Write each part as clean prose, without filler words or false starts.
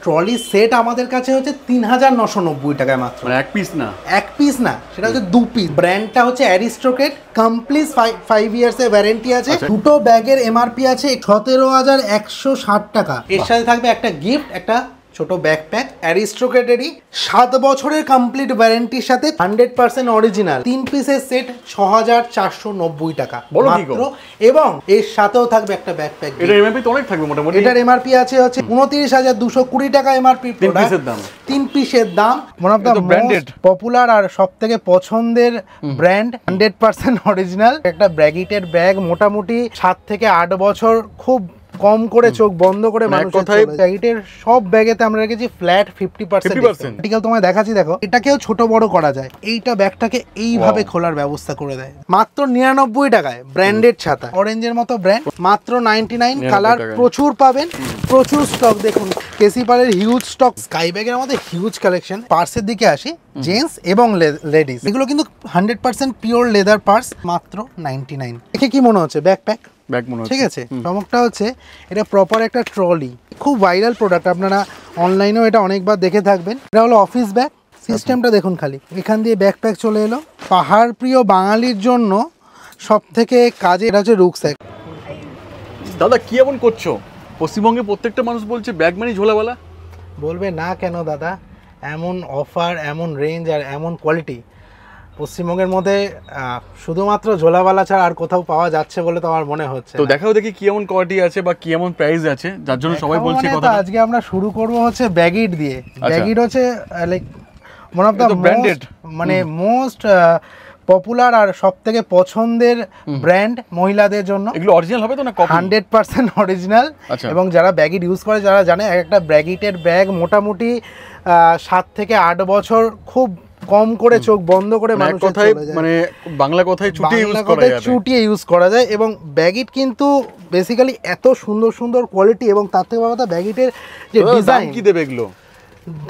Trolley set আমাদের কাছে হচ্ছে ৩৯৯০ টাকায় মাত্র। মানে এক পিস না, এক পিস না, সেটা হচ্ছে 2 পিস। ব্র্যান্ডটা হচ্ছে অ্যারিস্টোক্রেট, কমপ্লিট 5 ইয়ার্সের ওয়ারেন্টি আছে। দুটো ব্যাগের এমআরপি আছে ১৭,১৬০ টাকা। এর সাথে থাকবে একটা গিফট, একটা ছোট ব্যাকপ্যাক। অ্যারিস্টোক্রেটেরই ৭ বছরের কমপ্লিট ওয়ারেন্টির সাথে 100% অরিজিনাল ৩ পিসের সেট ৬,৪৯০ টাকা মাত্র। এবং এর সাথেও থাকবে একটা ব্যাকপ্যাক। এটা এমআরপি তো অনেক থাকবে মোটামুটি। এটার এমআরপি আছে হচ্ছে ২৯,২২০ টাকা এমআরপি। 3 পিসের দাম, 3 পিসের দাম। One of the most popular আর সবথেকে পছন্দের ব্র্যান্ড, 100% অরিজিনাল। একটা ব্র্যাগিটের ব্যাগ মোটামুটি 7 থেকে 8 বছর খুব কম করে চোখ বন্ধ করে মানুষ ব্যাগের সব ব্যাগেতে আমরা রেখেছি ফ্ল্যাট 50%। আর্টিকেল তোমায় দেখাচ্ছি, দেখো এটাকেও ছোট বড় করা যায়। এইটা ব্যাগটাকে এইভাবে খোলার ব্যবস্থা করে দেয় মাত্র 99 টাকায়। ব্র্যান্ডেড ছাতা, অরেঞ্জের মতো ব্র্যান্ড, মাত্র 99। কালার প্রচুর পাবেন, প্রচুর স্টক। দেখুন কেসিপালের হিউজ স্টক। স্কাই ব্যাগের মধ্যে হিউজ কালেকশন। পার্সের দিকে আসি, জেন্টস এবং লেডিস, এগুলো কিন্তু 100% পিওর লেদার পার্স, মাত্র 99। দেখে কি মনে হচ্ছে? ব্যাকপ্যাক ব্যাগ মনে হচ্ছে। ঠিক আছে, চমকটা হচ্ছে এটা প্রপার একটা ট্রলি, খুব ভাইরাল প্রোডাক্ট। আপনারা অনলাইনেও এটা অনেকবার দেখে থাকবেন। এটা হলো অফিস ব্যাগ। সিস্টেমটা দেখুন খালি, এখান দিয়ে ব্যাকপ্যাক চলে এলো। পাহাড় প্রিয় বাঙালির জন্য সব থেকে কাজে এটা হচ্ছে রুকস্যাক। দাদা কি এমন করছো? পশ্চিমবঙ্গে প্রত্যেকটা মানুষ বলছে ব্যাগ মানে ঝোলাওয়ালা। বলবে না কেন দাদা? এমন অফার, এমন রেঞ্জ আর এমন কোয়ালিটি পশ্চিমবঙ্গের মধ্যে শুধুমাত্র ঝোলাওয়ালা ছাড়া আর কোথাও পাওয়া যাচ্ছে বলে তো আমার মনে হচ্ছে। তো দেখাও দেখি কি এমন কোয়ালিটি আছে বা কি এমন প্রাইস আছে যার জন্য সবাই বলছে কথা। আজকে আমরা শুরু করব হচ্ছে ব্যাগিট দিয়ে। ব্যাগিট হচ্ছে like one of the branded, মানে মোস্ট পপুলার আর সবথেকে পছন্দের ব্র্যান্ড মহিলাদের জন্য। এগুলো অরিজিনাল হবে তো না? 100% অরিজিনাল। এবং যারা ব্যাগিট ইউজ করে যারা জানে, একটা ব্যাগিটের ব্যাগ মোটামুটি 7 থেকে 8 বছর খুব কম করে চোখ বন্ধ করে মানুষ কথায়, মানে বাংলা কথায় চুটিয়ে ইউজ করা যায়। এবং ব্যাগিট কিন্তু বেসিক্যালি এত সুন্দর সুন্দর কোয়ালিটি, এবং তার থেকে বড় কথা ব্যাগিটের যে ডিজাইন। কি দেবে এগুলো?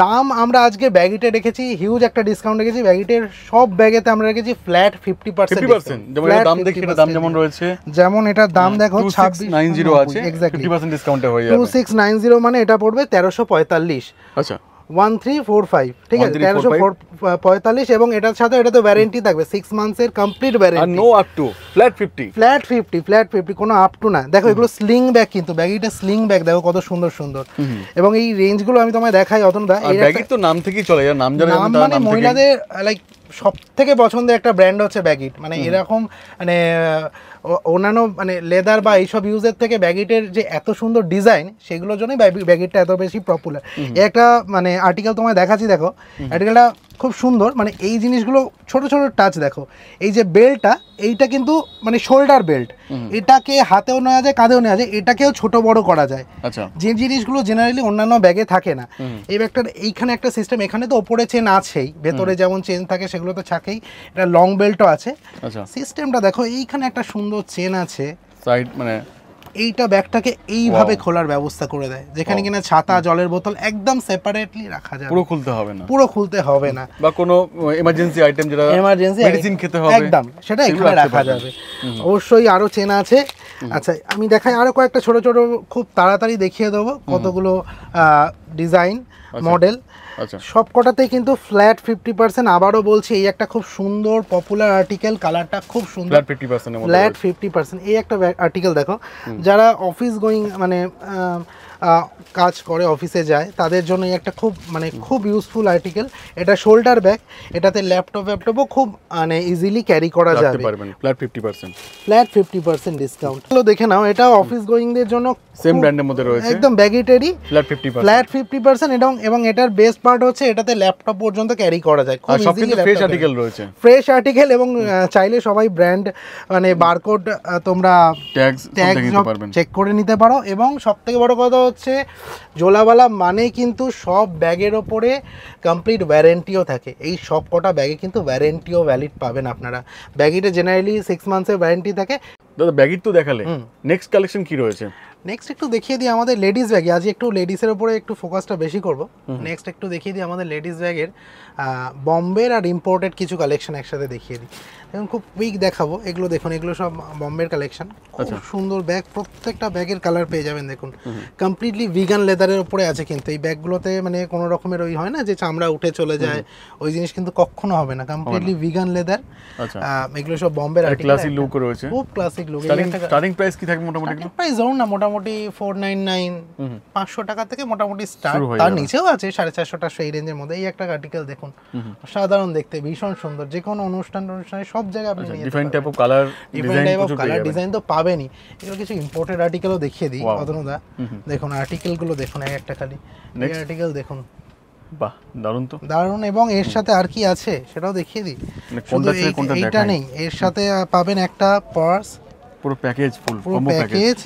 দাম আমরা আজকে ব্যাগিটে রেখেছি হিউজ একটা ডিসকাউন্ট রেখেছি। ব্যাগিটের সব ব্যাগেতে আমরা রেখেছি ফ্ল্যাট 50%। যেমন দাম দেখি, এটা দাম যেমন রয়েছে, যেমন এটার দাম দেখো 2690 আছে, এক্স্যাক্টলি 50% ডিসকাউন্টে হয়ে যাবে। 2690 মানে এটা পড়বে 1345। আচ্ছা, 1345, ঠিক আছে, 1345। এবং এটার সাথে এটা তো ওয়ারেন্টি থাকবে 6 মান্থসের কমপ্লিট ওয়ারেন্টি। আর নো আপ টু ফ্ল্যাট 50 কোনো আপ টু না। দেখো এগুলো স্লিং ব্যাগ, কিন্তু ব্যাগিটা স্লিং ব্যাগ দেখো কত সুন্দর সুন্দর। এবং এই রেঞ্জগুলো আমি তোমায় দেখাই অতনদা। এই ব্যাগিট তো নাম থেকেই চলে যায়, নাম জানে মানে মহিলাদের লাইক সব থেকে পছন্দের একটা ব্র্যান্ড হচ্ছে ব্যাগিট। মানে এরকম মানে অন্যান্য মানে লেদার বা এইসব ইউজের থেকে ব্যাগিটের যে এত সুন্দর ডিজাইন, সেগুলোর জন্যই ব্যাগিটটা এত বেশি পপুলার। একটা মানে আর্টিকেল তোমায় দেখাচ্ছি, দেখো আর্টিকেলটা খুব সুন্দর। মানে এই জিনিসগুলো ছোট ছোট টাচ দেখো। এই যে বেল্টটা, এইটা কিন্তু মানে শোল্ডার বেল্ট, এটাকে হাতেও নেওয়া যায়, কাঁধেও নেওয়া যায়, এটাকেও ছোট বড় করা যায়। যে জিনিসগুলো জেনারেলি অন্যান্য ব্যাগে থাকে না। এই ব্যাগটার এইখানে একটা সিস্টেম, এখানে তো ওপরে চেন আছেই, ভেতরে যেমন চেন থাকে সেগুলো তো থাকেই, এটা লং বেল্টও আছে। সিস্টেমটা দেখো, এইখানে একটা সুন্দর চেন আছে সাইড, মানে এইটা ব্যাগটাকে এইভাবে খোলার ব্যবস্থা করে দেয়, যেখানে কিনা ছাতা, জলের বোতল একদম সেপারেটলি রাখা যায়। পুরো খুলতে হবে না, বা কোনো এমার্জেন্সি আইটেম, যেটা এমার্জেন্সি মেডিসিন খেতে হবে, একদম সেটা এখানে রাখা যাবে। অবশ্যই আরো চেন আছে। আচ্ছা, আমি দেখাই আরো কয়েকটা ছোট ছোট, খুব তাড়াতাড়ি দেখিয়ে দেবো কতগুলো ডিজাইন মডেল। সব কটাতেই কিন্তু ফ্ল্যাট 50%। আবারও বলছি, এই একটা খুব সুন্দর পপুলার আর্টিকেল, কালারটা খুব সুন্দর, ফ্ল্যাট 50%। এই একটা আর্টিকেল দেখো, যারা অফিস গোয়িং মানে কাজ করে, অফিসে যায়, তাদের জন্য একটা খুব মানে খুব ইউজফুল আর্টিকেল। এটা শোল্ডার ব্যাগ, এটাতে ল্যাপটপও খুব মানে ইজিলি ক্যারি করা যাবে। Flat 50% discount. চলো দেখে নাও, এটা অফিস গোয়িংদের জন্য সেম ব্র্যান্ডের মধ্যে রয়েছে, একদম ব্যাগিটেরই ফ্ল্যাট 50%। এবং এটার বেস্ট পার্ট হচ্ছে এটাতে ল্যাপটপ পর্যন্ত ক্যারি করা যায়, খুব ইজিলি। ফ্রেশ আর্টিকেল রয়েছে, ফ্রেশ আর্টিকেল। এবং চাইলে সবাই ব্র্যান্ড মানে বারকোড তোমরা ট্যাগ চেক করে নিতে পারো। এবং সবথেকে বড় কথা হচ্ছে, ঝোলাওয়ালা মানে কিন্তু সব ব্যাগের ওপরে কমপ্লিট ওয়ারেন্টিও থাকে। এই সব কটা ব্যাগে কিন্তু ওয়ারেন্টিও ভ্যালিড পাবেন আপনারা। ব্যাগিটে জেনারেলি 6 মান্থসের ওয়ারেন্টি থাকে। দাদা ব্যাগিট তো দেখালে, নেক্সট কালেকশন কি রয়েছে? নেক্সট একটু দেখিয়ে দিই আমাদের লেডিস ব্যাগে, আজ একটু লেডিসের উপরে একটু ফোকাসটা বেশি করব। নেক্সট একটু দেখিয়ে দিই আমাদের লেডিস ব্যাগের বম্বের আর ইম্পোর্টেড কিছু কালেকশন একসাথে দেখিয়ে দিই। এখন খুব কুইক দেখাবো, এগুলো দেখুন, এগুলো সব বম্বের কালেকশন, খুব সুন্দর ব্যাগ, প্রত্যেকটা ব্যাগের কালার পেয়ে যাবেন। দেখুন কমপ্লিটলি ভিগান লেদারের উপরে আছে, কিন্তু এই ব্যাগগুলোতে মানে কোনো রকমের ওই হয় না যে চামড়া উঠে চলে যায়, ওই জিনিস কিন্তু কখনো হবে না, কমপ্লিটলি ভিগান লেদার। এগুলো সব বম্বের আর্টিকেল, ক্লাসিক লুক রয়েছে, খুব ক্লাসিক লুক। স্টার্টিং প্রাইস কি থাকে মোটামুটি? প্রাইস ধরুন না মোটামুটি 499 500 টাকা থেকে মোটামুটি স্টার্ট, তার নিচেও আছে 450 টাকা, সেই রেঞ্জের মধ্যে। এই একটা আর্টিকেল দেখুন, সাধারণ দেখতে, ভীষণ সুন্দর, যে কোনো অনুষ্ঠানে সব জায়গায় আপনি নিয়ে different type of colour design তো পাবেনই। এগুলো কিছু ইম্পোর্টেড আর্টিকেলও দেখিয়ে দিই অতনুদা। দেখুন আর্টিকেলগুলো দেখুন, একটা খালি এই আর্টিকেল দেখুন, বাহ দারুণ তো, দারুণ। এবং এর সাথে আর কি আছে সেটাও দেখিয়ে দিই, শুধু এইটা নেই, এর সাথে পাবেন একটা পার্স, পুরো প্যাকেজ, পুরো প্যাকেজ।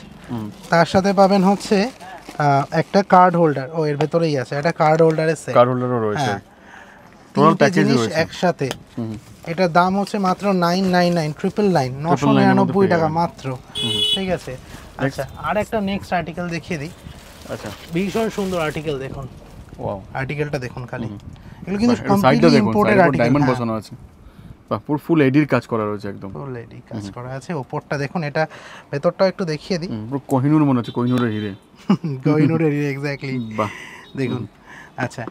তার সাথে পাবেন হচ্ছে একটা কার্ড হোল্ডার, ও এর ভেতরেই আছে একটা কার্ড হোল্ডারের সেট, কার্ড হোল্ডারও রয়েছে, টোটাল প্যাকেজ রয়েছে একসাথে। এটার দাম হচ্ছে মাত্র 999 999 টাকা মাত্র, ঠিক আছে। আচ্ছা আর একটা নেক্সট আর্টিকেল দেখিয়ে দিই। আচ্ছা ভীষণ সুন্দর আর্টিকেল দেখুন, ওয়াও আর্টিকেলটা দেখুন খালি, এগুলো কিন্তু কমপ্লিটলি ইম্পোর্টেড আর্টিকেল, ডায়মন্ড বসানো আছে, বাহ পুরো ফুল এডির কাজ করা রয়েছে, একদম ফুল এডি কাজ করা আছে। ওপরটা দেখুন, এটা ভেতরটাও একটু দেখিয়ে দিই, পুরো কোহিনূর মনে হচ্ছে, কোহিনূরের হিরে, কোহিনূরের হিরে এক্স্যাক্টলি, বাহ দেখুন। আচ্ছা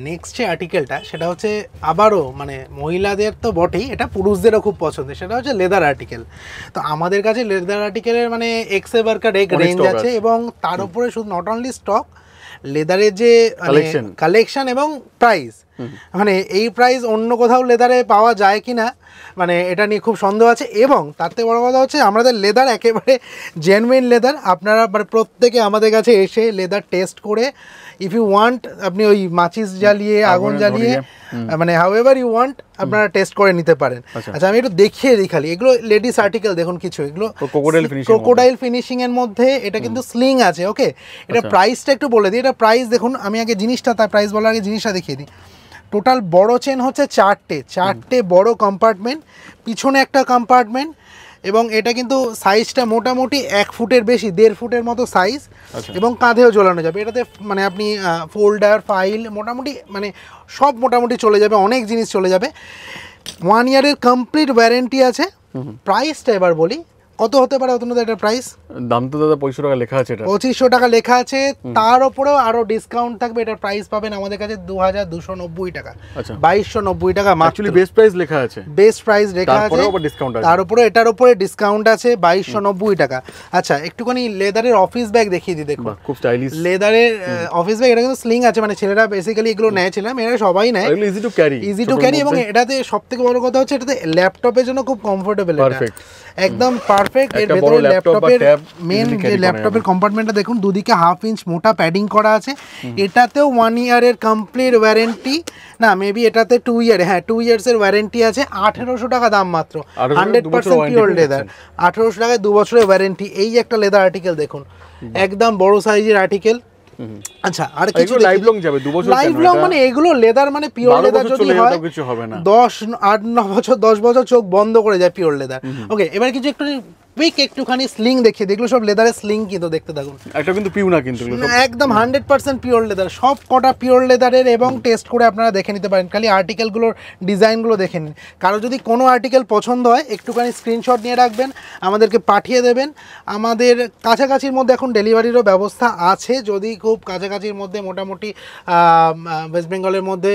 নেক্সট যে আর্টিকেলটা সেটা হচ্ছে আবারও মানে মহিলাদের তো বটেই, এটা পুরুষদেরও খুব পছন্দের, সেটা হচ্ছে লেদার আর্টিকেল। তো আমাদের কাছে লেদার আর্টিকেলের মানে এক্সেবার কার্ড এক রেঞ্জ আছে, এবং তার উপরে শুধু নট অনলি স্টক, লেদারের যে কালেকশন এবং প্রাইস, মানে এই প্রাইস অন্য কোথাও লেদারে পাওয়া যায় কিনা মানে এটা নিয়ে খুব সন্দেহ আছে। এবং তার থেকে বড় কথা হচ্ছে আমাদের লেদার একেবারে জেনুইন লেদার, আপনারা মানে প্রত্যেকে আমাদের কাছে এসে লেদার টেস্ট করে, ইফ ইউ ওয়ান্ট আপনি ওই মাচিস জ্বালিয়ে আগুন জ্বালিয়ে মানে হাউএভার ইউ ওয়ান্ট আপনারা টেস্ট করে নিতে পারেন। আচ্ছা আমি একটু দেখিয়ে দিই খালি, এগুলো লেডিস আর্টিকেল দেখুন, কিছু এগুলো ক্রোকোডাইল ফিনিশিং এর মধ্যে, এটা কিন্তু স্লিং আছে, ওকে। এটা প্রাইসটা একটু বলে দিই, এটা প্রাইস দেখুন, আমি আগে জিনিসটা, তার প্রাইস বলার আগে জিনিসটা দেখিয়ে দিই। টোটাল বড় চেন হচ্ছে চারটে বড় কম্পার্টমেন্ট, পিছনে একটা কম্পার্টমেন্ট, এবং এটা কিন্তু সাইজটা মোটামুটি 1 ফুটের বেশি, 1.5 ফুটের মতো সাইজ, এবং কাঁধেও ঝোলানো যাবে। এটাতে মানে আপনি ফোল্ডার, ফাইল মোটামুটি মানে সব মোটামুটি চলে যাবে, অনেক জিনিস চলে যাবে। 1 ইয়ারের কমপ্লিট ওয়ারেন্টি আছে। প্রাইসটা এবার বলি কত হতে পারে অতনুদা এটার প্রাইস? দাম তো দাদা 2500 টাকা লেখা আছে, এটা 2500 টাকা লেখা আছে, তার উপরেও আরো ডিসকাউন্ট থাকবে। এটার প্রাইস পাবেন আমাদের কাছে 2290 টাকা, 2290 টাকা মাত্র। অ্যাকচুয়ালি বেস্ট প্রাইস লেখা আছে, বেস্ট প্রাইস লেখা আছে, তার উপরে এটার উপরে ডিসকাউন্ট আছে 2290 টাকা। আচ্ছা একটুখানি লেদারের অফিস ব্যাগ দেখিয়ে দিই, দেখুন খুব স্টাইলিশ লেদারের অফিস ব্যাগ। এটা কিন্তু স্লিং আছে, মানে ছেলেরা বেসিক্যালি এগুলো নেয়, ছেলেরা মেয়েরা সবাই নেয়, ইজি টু ক্যারি, এবং এটাতে সবথেকে বড় কথা হচ্ছে এটাতে ল্যাপটপের জন্য খুব কমফোর্টেবল, একদম পারফেক্ট। এর ভেতরে ল্যাপটপের মেন যে ল্যাপটপের কম্পার্টমেন্টটা দেখুন, দুদিকে 1/2 ইঞ্চ মোটা প্যাডিং করা আছে। এটাতেও 1 ইয়ারের কমপ্লিট ওয়ারেন্টি, না মেবি এটাতে 2 ইয়ার, হ্যাঁ 2 ইয়ার্সের ওয়ারেন্টি আছে। 1800 টাকা দাম মাত্র, 100% পিওর লেদার, 1800 টাকায় 2 বছরের ওয়ারেন্টি। এই একটা লেদার আর্টিকেল দেখুন, একদম বড় সাইজের আর্টিকেল। আচ্ছা আর কিছু লাইভ লং যাবে 2 বছর, লাইভ লং মানে এগুলো লেদার মানে পিওর লেদার যদি হয় কিছু হবে না, 10 8 9 বছর 10 বছর চোখ বন্ধ করে যায় পিওর লেদার। ওকে এবার কিছু একটু কুইক একটুখানি স্লিং দেখিয়ে দিই। এগুলো সব লেদারের স্লিং, কিন্তু দেখতে থাকুন, একটা কিন্তু পিউ না, কিন্তু একদম 100% পিওর লেদার, সব কটা পিওর লেদারের, এবং টেস্ট করে আপনারা দেখে নিতে পারেন। খালি আর্টিকেলগুলোর ডিজাইনগুলো দেখে নিন। কারো যদি কোনো আর্টিকেল পছন্দ হয় একটুখানি স্ক্রিনশট নিয়ে রাখবেন, আমাদেরকে পাঠিয়ে দেবেন। আমাদের কাছাকাছির মধ্যে এখন ডেলিভারিরও ব্যবস্থা আছে, যদি খুব কাছাকাছির মধ্যে মোটামুটি ওয়েস্ট বেঙ্গলের মধ্যে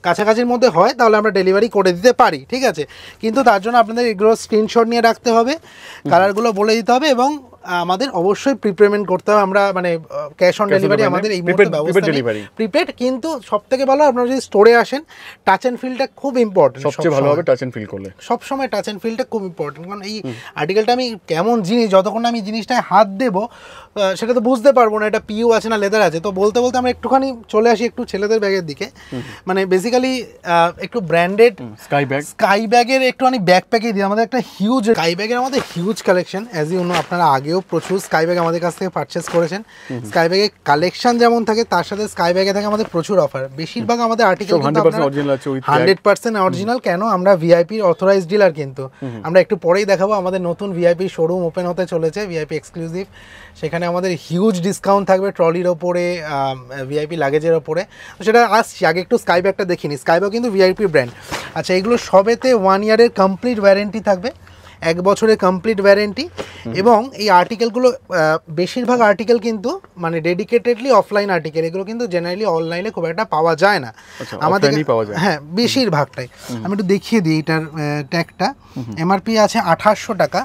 কাছাকাছির মধ্যে হয় তাহলে আমরা ডেলিভারি করে দিতে পারি, ঠিক আছে। কিন্তু তার জন্য আপনাদের এগুলো স্ক্রিনশট নিয়ে রাখতে হবে, কালারগুলো বলে দিতে হবে, এবং আমাদের অবশ্যই প্রিপেমেন্ট করতে হবে। আমরা মানে ক্যাশ অন ডেলিভারি আমাদের এই মুহূর্তে ব্যবস্থা নেই, প্রিপেড। কিন্তু সবথেকে ভালো আপনারা যদি স্টোরে আসেন, টাচ অ্যান্ড ফিলটা খুব ইম্পর্টেন্ট, সবচেয়ে ভালো হবে টাচ অ্যান্ড ফিল করলে। সবসময় টাচ অ্যান্ড ফিলটা খুব ইম্পর্টেন্ট, কারণ এই আর্টিকেলটা আমি কেমন জিনিস, যতক্ষণ আমি জিনিসটায় হাত দেবো সেটা তো বুঝতে পারবো না এটা পিইউ আছে না লেদার আছে। তো বলতে বলতে আমরা একটুখানি চলে আসি একটু ছেলেদের ব্যাগের দিকে। মানে বেসিক্যালি একটু ব্র্যান্ডেড স্কাই ব্যাগের একটুখানি ব্যাকপ্যাকে দিই। আমাদের একটা হিউজ স্কাই ব্যাগের আমাদের huge collection, as you know আপনারা আগেও আগেও প্রচুর স্কাই ব্যাগ আমাদের কাছ থেকে পারচেস করেছেন। স্কাই ব্যাগের কালেকশন যেমন থাকে তার সাথে স্কাই ব্যাগে থাকে আমাদের প্রচুর অফার। বেশিরভাগ আমাদের আর্টিকেল 100% অরিজিনাল। কেন? আমরা ভিআইপি অথরাইজড ডিলার, কিন্তু আমরা একটু পরেই দেখাবো আমাদের নতুন ভিআইপি শোরুম ওপেন হতে চলেছে, ভিআইপি এক্সক্লুসিভ। সেখানে আমাদের হিউজ ডিসকাউন্ট থাকবে ট্রলির ওপরে, ভিআইপি লাগেজের ওপরে। তো সেটা আসছি, আগে একটু স্কাই ব্যাগটা দেখিনি। স্কাই ব্যাগ কিন্তু ভিআইপি ব্র্যান্ড। আচ্ছা, এগুলো সবেতে 1 ইয়ারের কমপ্লিট ওয়ারেন্টি থাকবে, 1 বছরের কমপ্লিট ওয়ারেন্টি। এবং এই আর্টিকেলগুলো বেশিরভাগ আর্টিকেল কিন্তু মানে ডেডিকেটেডলি অফলাইন আর্টিকেল, এগুলো কিন্তু জেনারেলি অনলাইনে খুব একটা পাওয়া যায় না আমাদের। হ্যাঁ, বেশিরভাগটাই। আমি একটু দেখিয়ে দিই এটার ট্যাগটা। এমআরপি আছে 2800 টাকা।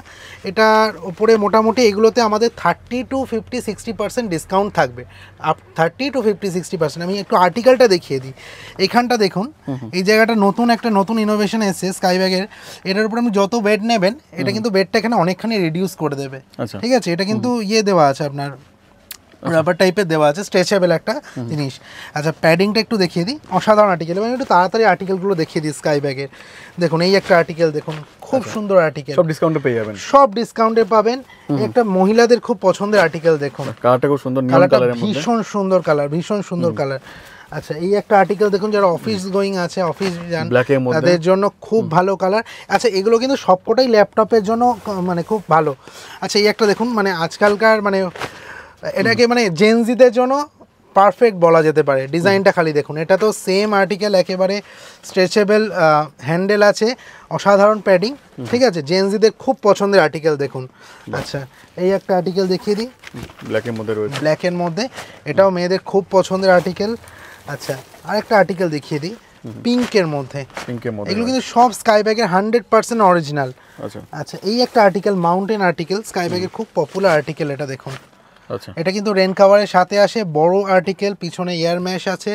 এটার উপরে মোটামুটি এগুলোতে আমাদের 30 to 50 60% ডিসকাউন্ট থাকবে, 30 to 50 60%। আমি একটু আর্টিকেলটা দেখিয়ে দিই। এখানটা দেখুন, এই জায়গাটা নতুন ইনোভেশন এসেছে স্কাই ব্যাগের। এটার উপরে আমি যত বেড নেবেন, এটা কিন্তু বেডটা এখানে অনেকখানি রিডিউস করে দেবে, ঠিক আছে? এটা কিন্তু দেওয়া আছে আপনার রাবার টাইপের দেওয়া আছে, স্ট্রেচেবল একটা জিনিস। আচ্ছা, প্যাডিংটা একটু দেখিয়ে দিই। অসাধারণ আর্টিকেল, এবং একটু তাড়াতাড়ি আর্টিকেলগুলো দেখিয়ে দিই স্কাই ব্যাগের। দেখুন, এই একটা আর্টিকেল দেখুন, খুব সুন্দর আর্টিকেল, সব ডিসকাউন্টে পেয়ে যাবেন, সব ডিসকাউন্টে পাবেন। একটা মহিলাদের খুব পছন্দের আর্টিকেল দেখুন, কালারটা খুব সুন্দর, কালারটা ভীষণ সুন্দর কালার, ভীষণ সুন্দর কালার। আচ্ছা, এই একটা আর্টিকেল দেখুন, যারা অফিস গোয়িং আছে, অফিস যান, তাদের জন্য খুব ভালো কালার। আচ্ছা, এগুলো কিন্তু সবকটাই ল্যাপটপের জন্য মানে খুব ভালো। আচ্ছা, এই একটা দেখুন, মানে আজকালকার মানে এটাকে মানে জেনজিদের জন্য পারফেক্ট বলা যেতে পারে। ডিজাইনটা খালি দেখুন, এটা তো সেম আর্টিকেল, একেবারে স্ট্রেচেবল, হ্যান্ডেল আছে, অসাধারণ প্যাডিং, ঠিক আছে? জেনজিদের খুব পছন্দের আর্টিকেল দেখুন। আচ্ছা, এই একটা আর্টিকেল দেখিয়ে দিই, ব্ল্যাকের মধ্যে রয়েছে, ব্ল্যাকের মধ্যে, এটাও মেয়েদের খুব পছন্দের আর্টিকেল। আচ্ছা, আরেকটা আর্টিকেল দেখিয়ে দিই, পিঙ্কের মধ্যে। এগুলো কিন্তু সব স্কাই ব্যাগের 100% অরিজিনাল। আচ্ছা, এই একটা আর্টিকেল, মাউন্টেন আর্টিকেল, স্কাই ব্যাগের খুব পপুলার আর্টিকেল, এটা দেখুন। এটা কিন্তু রেন কাভারের সাথে আসে, বড় আর্টিকেল, পিছনে এয়ার ম্যাশ আছে,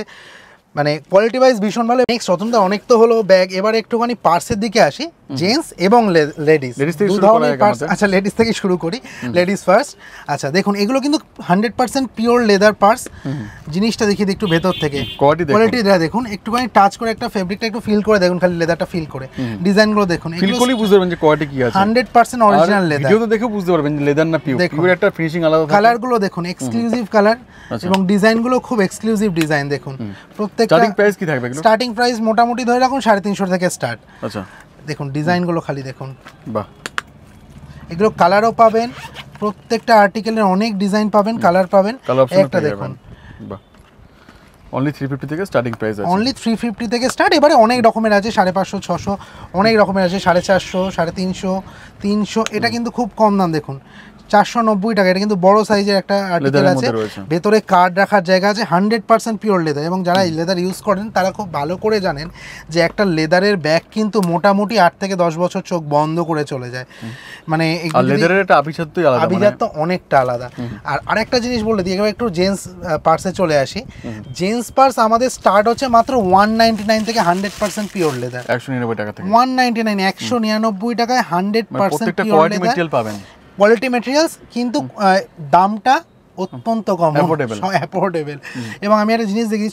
মানে কোয়ালিটি ওয়াইজ ভীষণ ভালো। নেক্সট রতনদা, অনেক তো হলো ব্যাগ, এবার একটুখানি পার্সের দিকে আসি, জেন্টস এবং লেডিস, দু ধরনের পার্স। আচ্ছা, লেডিস থেকে শুরু করি, লেডিস ফার্স্ট। আচ্ছা, দেখুন, এগুলো কিন্তু 100% পিওর লেদার পার্স। জিনিসটা দেখিয়ে দিই একটু ভেতর থেকে, কোয়ালিটিটা দেখুন, একটুখানি টাচ করে একটা ফেব্রিকটা একটু ফিল করে দেখুন, খালি লেদারটা ফিল করে, ডিজাইনগুলো দেখুন, ফিল করলেই বুঝতে পারবেন যে কোয়ালিটি কি আছে। 100% অরিজিনাল লেদার, ভিডিওতে দেখে বুঝতে পারবেন যে লেদার না পিওর, পিওর একটা ফিনিশিং আলাদা থাকে। কালারগুলো দেখুন, এক্সক্লুসিভ কালার, এবং ডিজাইনগুলো খুব এক্সক্লুসিভ ডিজাইন দেখুন। প্রত্যেকটা স্টার্টিং প্রাইস কি থাকবে? স্টার্টিং প্রাইস মোটামুটি ধরে রাখুন 350 থেকে স্টার্ট। আচ্ছা, দেখুন ডিজাইনগুলো খালি দেখুন, বাহ। এগুলো কালারও পাবেন, প্রত্যেকটা আর্টিকেলের অনেক ডিজাইন পাবেন, কালার পাবেন। একটা দেখুন, বাহ, অনলি 350 থেকে স্টার্টিং প্রাইস আছে, অনলি 350 থেকে স্টার্ট। এবারে অনেক রকমের আছে, 550 600, অনেক রকমের আছে, 450 350 300। এটা কিন্তু খুব কম দাম, দেখুন 490 টাকা। এটা কিন্তু বড় সাইজের একটা আর্টিকেল আছে, ভেতরে কার্ড রাখার জায়গা আছে, 100% পিওর লেদার। এবং যারা এই লেদার ইউজ করেন তারা খুব ভালো করে জানেন যে একটা লেদারের ব্যাগ কিন্তু মোটামুটি 8 থেকে 10 বছর চোখ বন্ধ করে চলে যায়। মানে লেদারের একটা আভিজাত্য অনেকটা আলাদা। আর আরেকটা জিনিস বলে দিই, এবার একটু জেন্টস পার্সে চলে আসি। জেন্টস পার্স আমাদের স্টার্ট হচ্ছে মাত্র 199 থেকে, 100% পিওর লেদার, 199 টাকা থেকে। 199 199 টাকায় 100% পিওর লেদার পাবেন, কোয়ালিটি ম্যাটেরিয়ালস, কিন্তু দামটা অত্যন্ত কম, অ্যাফোর্ডেবল। এবং আমি একটা জিনিস দেখি,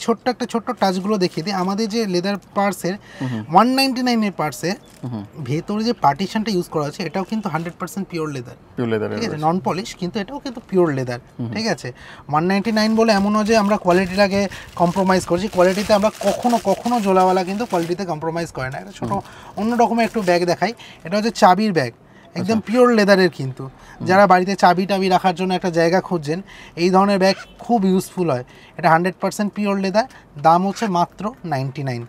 ছোট্ট টাচগুলো দেখিয়ে দিই। আমাদের যে লেদার পার্সের 199 এর পার্সে ভেতরে যে পার্টিশনটা ইউজ করা আছে, এটাও কিন্তু 100% পিওর লেদার, ঠিক আছে? নন পলিশ, কিন্তু এটাও কিন্তু পিওর লেদার, ঠিক আছে? 199 বলে এমন নয় যে আমরা কোয়ালিটিটাকে কম্প্রোমাইজ করছি। কোয়ালিটিতে আমরা কখনো জোলাওয়ালা কিন্তু কোয়ালিটিতে কম্প্রোমাইজ করে না। একটা ছোটো অন্য রকমের একটু ব্যাগ দেখাই, এটা হচ্ছে চাবির ব্যাগ, একদম পিওর লেদারের। কিন্তু যারা বাড়িতে চাবি রাখার জন্য একটা জায়গা খুঁজছেন, এই ধরনের ব্যাগ খুব ইউজফুল হয়। এটা 100% পিওর লেদার, দাম হচ্ছে মাত্র 99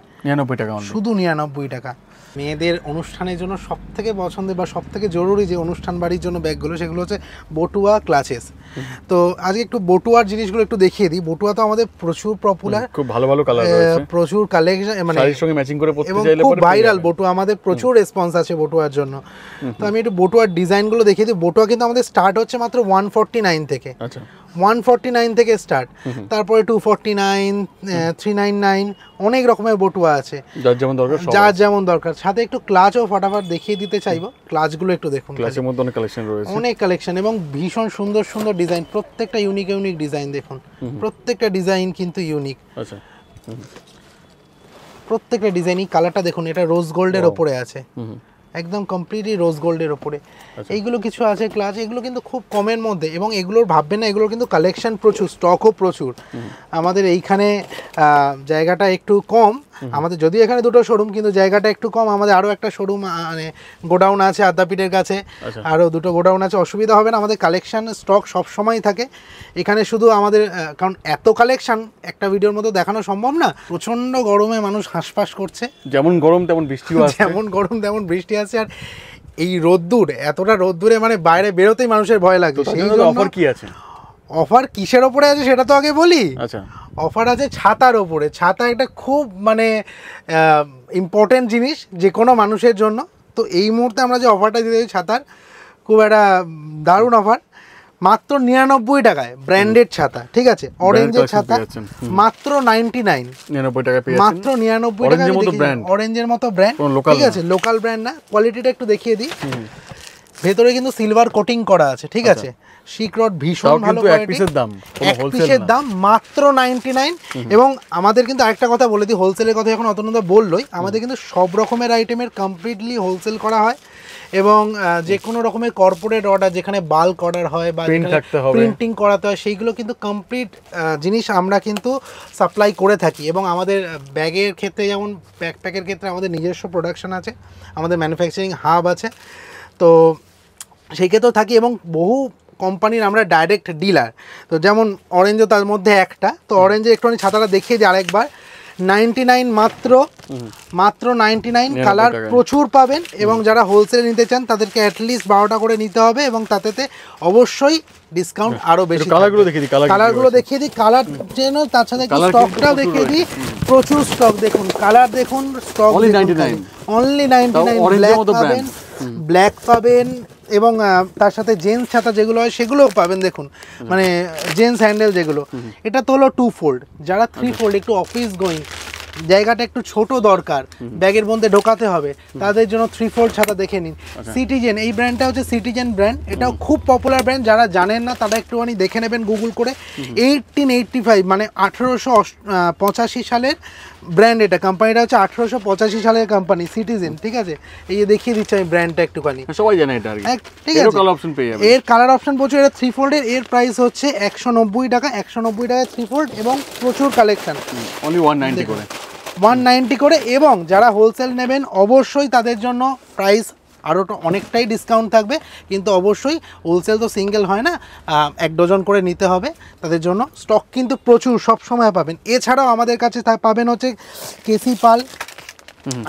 টাকা, শুধু 99 টাকা। মেয়েদের অনুষ্ঠানের জন্য সবথেকে পছন্দের বা সবথেকে জরুরি যে অনুষ্ঠান বাড়ির জন্য ব্যাগগুলো, সেগুলো হচ্ছে বটুয়া ক্লাচেস। তো আজকে একটু বটুয়ার জিনিসগুলো একটু দেখিয়ে দিই। বটুয়া তো আমাদের প্রচুর পপুলার, খুব ভালো কালার রয়েছে, প্রচুর কালেকশন, মানে শাড়ির সঙ্গে ম্যাচিং করে পরতে চাইলে খুব ভাইরাল বটুয়া, আমাদের প্রচুর রেসপন্স আছে বটুয়ার জন্য। তো আমি একটু বটুয়ার ডিজাইনগুলো দেখিয়ে দিই। বটুয়া কিন্তু আমাদের স্টার্ট হচ্ছে মাত্র 149 থেকে, আচ্ছা 149 থেকে স্টার্ট, তারপরে 249, 399, অনেক রকমের বটুয়া আছে, যার যেমন দরকার। সাথে একটু ক্লাচও ফটাফট দেখিয়ে দিতে চাইবো, ক্লাচগুলো একটু দেখুন, ক্লাচের মধ্যে অনেক কালেকশন রয়েছে, অনেক কালেকশন, এবং ভীষণ সুন্দর সুন্দর ডিজাইন, প্রত্যেকটা ইউনিক ডিজাইন দেখুন, প্রত্যেকটা ডিজাইন কিন্তু ইউনিক। আচ্ছা, প্রত্যেকটা ডিজাইনই, কালারটা দেখুন, এটা রোজ গোল্ডের ওপরে আছে, একদম কমপ্লিটলি রোজ গোল্ডের ওপরে। এইগুলো কিছু আছে ক্লাচ, এগুলো কিন্তু খুব কমের মধ্যে, এবং এগুলোর ভাববেন না, এগুলোর কিন্তু কালেকশন প্রচুর, স্টকও প্রচুর। আমাদের এইখানে জায়গাটা একটু কম, আমাদের যদিও এখানে দুটো শোরুম, কিন্তু জায়গাটা একটু কম। আমাদের আরও একটা শোরুম মানে গোডাউন আছে আদ্যাপীঠের কাছে, আরও দুটো গোডাউন আছে, অসুবিধা হবে না। আমাদের কালেকশন স্টক সবসময় থাকে এখানে। শুধু আমাদের কারণ এত কালেকশন একটা ভিডিওর মতো দেখানো সম্ভব না, প্রচণ্ড গরমে মানুষ হাঁসফাঁস করছে, যেমন গরম তেমন বৃষ্টিও আসছে, যেমন গরম তেমন বৃষ্টি আছে। আর এই রোদ্দুর, এতটা রোদ্দুরে মানে বাইরে বেরোতেই মানুষের ভয় লাগছে। সেই জন্য অফার কি আছে? অফার কিসের ওপরে আছে সেটা তো আগে বলি। আচ্ছা, অফার আছে ছাতার ওপরে। ছাতা একটা খুব মানে ইম্পর্টেন্ট জিনিস যে কোনো মানুষের জন্য। তো এই মুহূর্তে আমরা যে অফারটা দিতে ছাতার, খুব একটা দারুণ অফার, মাত্র 99 টাকায় ব্র্যান্ডেড ছাতা, ঠিক আছে? অরেঞ্জের ছাতা মাত্র 99 টাকা পেয়ে যাচ্ছেন, মাত্র 99 টাকা। অরেঞ্জের মতো ব্র্যান্ড, ঠিক আছে? লোকাল ব্র্যান্ড না। কোয়ালিটিটা একটু দেখিয়ে দিই। ভেতরে কিন্তু সিলভার কোটিং করা আছে, ঠিক আছে? শিকরড ভীষণ ভালো কোয়ালিটি। এক পিসের দাম মাত্র 99। এবং আমাদের কিন্তু আরেকটা কথা বলে দিই, হোলসেলের কথা এখন অতনুদা বললোই, আমাদের কিন্তু সব রকমের আইটেমের কমপ্লিটলি হোলসেল করা হয়। এবং যে কোনো রকমের কর্পোরেট অর্ডার, যেখানে বাল্ক অর্ডার হয় বা প্রিন্টিং করাতে হয়, সেইগুলো কিন্তু কমপ্লিট জিনিস আমরা কিন্তু সাপ্লাই করে থাকি। এবং আমাদের ব্যাগের ক্ষেত্রে, যেমন ব্যাকপ্যাকের ক্ষেত্রে আমাদের নিজস্ব প্রোডাকশন আছে, আমাদের ম্যানুফ্যাকচারিং হাব আছে, তো সেই ক্ষেত্রেও থাকি। এবং বহু কোম্পানির আমরা ডাইরেক্ট ডিলার। তো যেমন অরেঞ্জও তার মধ্যে একটা। তো অরেঞ্জের একটুখানি ছাতাটা দেখিয়ে দিই আরেকবার। 99 মাত্র 99। কালার প্রচুর পাবেন, এবং যারা হোলসেলে নিতে চান তাদেরকে অ্যাটলিস্ট 12টা করে নিতে হবে, এবং তাতে অবশ্যই ডিসকাউন্ট আরো বেশি। কালারগুলো দেখিয়ে দিই কালার যেন, তার সাথে স্টকটাও দেখিয়ে দিই। প্রচুর স্টক দেখুন, কালার দেখুন, স্টক অনলি 99। ব্ল্যাক পাবেন, ব্ল্যাক পাবেন, এবং তার সাথে জেন্টস ছাতা যেগুলো হয় সেগুলোও পাবেন। দেখুন মানে জেন্টস হ্যান্ডেল যেগুলো, এটা তো হলো 2 ফোল্ড। যারা 3 ফোল্ড, একটু অফিস গোয়িং, জায়গাটা একটু ছোট দরকার, ব্যাগের মধ্যে ঢোকাতে হবে, তাদের জন্য 3 ফোল্ড ছাতা দেখে নিন। সিটিজেন, এই ব্র্যান্ডটা হচ্ছে সিটিজেন ব্র্যান্ড, এটাও খুব পপুলার ব্র্যান্ড। যারা জানেন না তারা একটুখানি দেখে নেবেন গুগল করে। 1885 মানে 1885 সালের ব্র্যান্ড এটা। কোম্পানিটা হচ্ছে 1885 সালের কোম্পানি, সিটিজেন, ঠিক আছে? এই যে দেখিয়ে দিচ্ছি আমি ব্র্যান্ডটা একটুখানি, সবাই জানে এটা, ঠিক আছে? এর কালার অপশন প্রচুর। এটা 3 ফোল্ডের, এর প্রাইস হচ্ছে 190 টাকা। 190 টাকায় 3 ফোল্ড, এবং প্রচুর কালেকশন, অনলি 190 করে। এবং যারা হোলসেল নেবেন অবশ্যই তাদের জন্য প্রাইস আরও অনেকটাই ডিসকাউন্ট থাকবে, কিন্তু অবশ্যই হোলসেল তো সিঙ্গেল হয় না, 1 ডজন করে নিতে হবে। তাদের জন্য স্টক কিন্তু প্রচুর সব সময় পাবেন। এছাড়াও আমাদের কাছে পাবেন হচ্ছে কেসি পাল,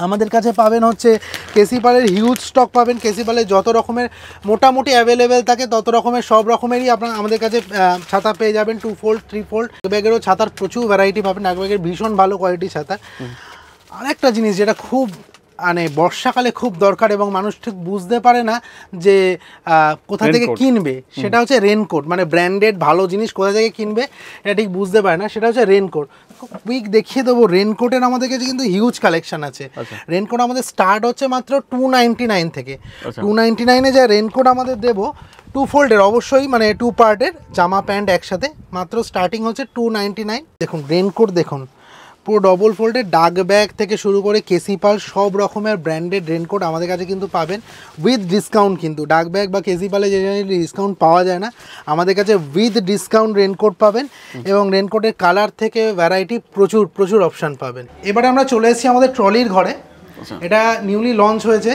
আমাদের কাছে পাবেন হচ্ছে কেসি পালের হিউজ স্টক পাবেন। কেসি পালের যত রকমের মোটামুটি অ্যাভেলেবেল থাকে তত রকমের, সব রকমেরই আপনারা আমাদের কাছে ছাতা পেয়ে যাবেন। 2 ফোল্ড, 3 ফোল্ড। ব্যাগেরও ছাতার প্রচুর ভ্যারাইটি পাবেন, ব্যাগের ভীষণ ভালো কোয়ালিটি ছাতা। আরেকটা জিনিস যেটা খুব মানে বর্ষাকালে খুব দরকার, এবং মানুষ ঠিক বুঝতে পারে না যে কোথা থেকে কিনবে, সেটা হচ্ছে রেনকোট। মানে ব্র্যান্ডেড ভালো জিনিস কোথা থেকে কিনবে এটা ঠিক বুঝতে পারে না, সেটা হচ্ছে রেনকোট। কুইক দেখিয়ে দেবো, রেনকোটের আমাদের কাছে কিন্তু হিউজ কালেকশন আছে। রেনকোট আমাদের স্টার্ট হচ্ছে মাত্র 299 থেকে। 299-এ যা রেনকোট আমাদের দেবো, 2 ফোল্ডের অবশ্যই, মানে 2 পার্টের, জামা প্যান্ট একসাথে, মাত্র স্টার্টিং হচ্ছে 299। দেখুন রেনকোট দেখুন, পুরো ডবল ফোল্ডের, ডাক ব্যাগ থেকে শুরু করে কেসি পাল সব রকমের ব্র্যান্ডেড রেনকোট আমাদের কাছে কিন্তু পাবেন উইথ ডিসকাউন্ট। কিন্তু ডাক ব্যাগ বা কেসি পালে জেনারেলি ডিসকাউন্ট পাওয়া যায় না, আমাদের কাছে উইথ ডিসকাউন্ট রেনকোট পাবেন। এবং রেনকোটের কালার থেকে ভ্যারাইটি প্রচুর অপশান পাবেন। এবারে আমরা চলে এসেছি আমাদের ট্রলির ঘরে। এটা নিউলি লঞ্চ হয়েছে।